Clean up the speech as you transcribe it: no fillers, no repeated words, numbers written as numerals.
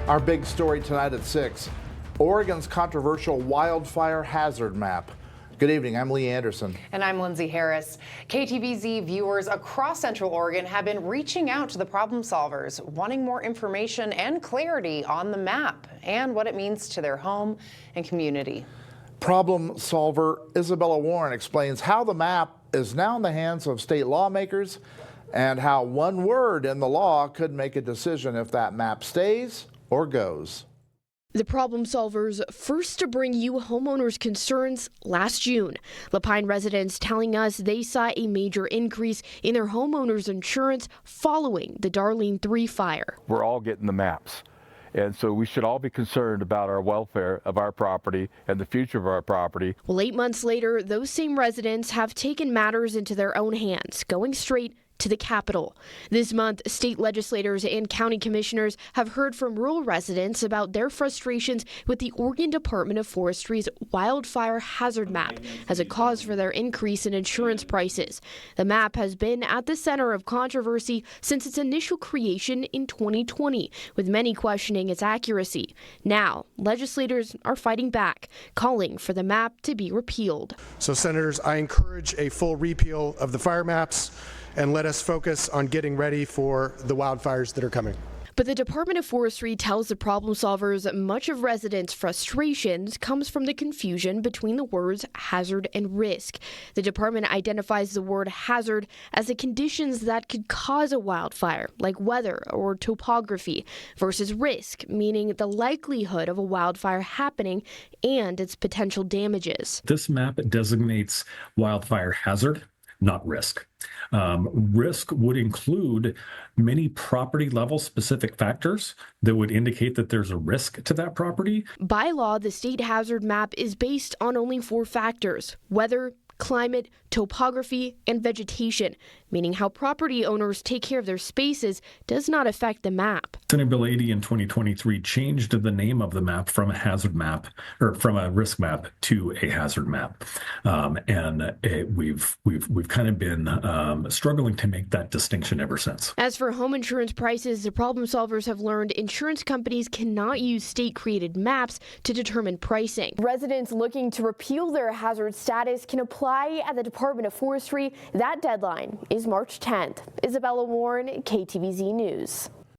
Our big story tonight at 6, Oregon's controversial wildfire hazard map. Good evening, I'm Lee Anderson. And I'm Lindsay Harris. KTVZ viewers across Central Oregon have been reaching out to the problem solvers, wanting more information and clarity on the map and what it means to their home and community. Problem solver Isabella Warren explains how the map is now in the hands of state lawmakers and how one word in the law could make a decision if that map stays or goes. The problem solvers first to bring you homeowners' concerns last June. La Pine residents telling us they saw a major increase in their homeowners' insurance following the Darlene 3 fire. We're all getting the maps. And so we should all be concerned about our welfare of our property and the future of our property. Well, 8 months later, those same residents have taken matters into their own hands, going straight to the Capitol. This month, state legislators and county commissioners have heard from rural residents about their frustrations with the Oregon Department of Forestry's wildfire hazard map as a cause for their increase in insurance prices. The map has been at the center of controversy since its initial creation in 2020, with many questioning its accuracy. Now, legislators are fighting back, calling for the map to be repealed. So, Senators, I encourage a full repeal of the fire maps and let us focus on getting ready for the wildfires that are coming. But the Department of Forestry tells the problem solvers much of residents' frustrations comes from the confusion between the words hazard and risk. The department identifies the word hazard as the conditions that could cause a wildfire, like weather or topography, versus risk, meaning the likelihood of a wildfire happening and its potential damages. This map designates wildfire hazard, not risk. Risk would include many property level specific factors that would indicate that there's a risk to that property. By law, the state hazard map is based on only 4 factors: weather, climate, topography, and vegetation, meaning how property owners take care of their spaces does not affect the map. Senate Bill 80 in 2023 changed the name of the map from a hazard map, or from a risk map, to a hazard map. We've kind of been struggling to make that distinction ever since. As for home insurance prices, the problem solvers have learned insurance companies cannot use state-created maps to determine pricing. Residents looking to repeal their hazard status can apply at the Department of Forestry. That deadline is March 10th. Isabella Warren, KTVZ News.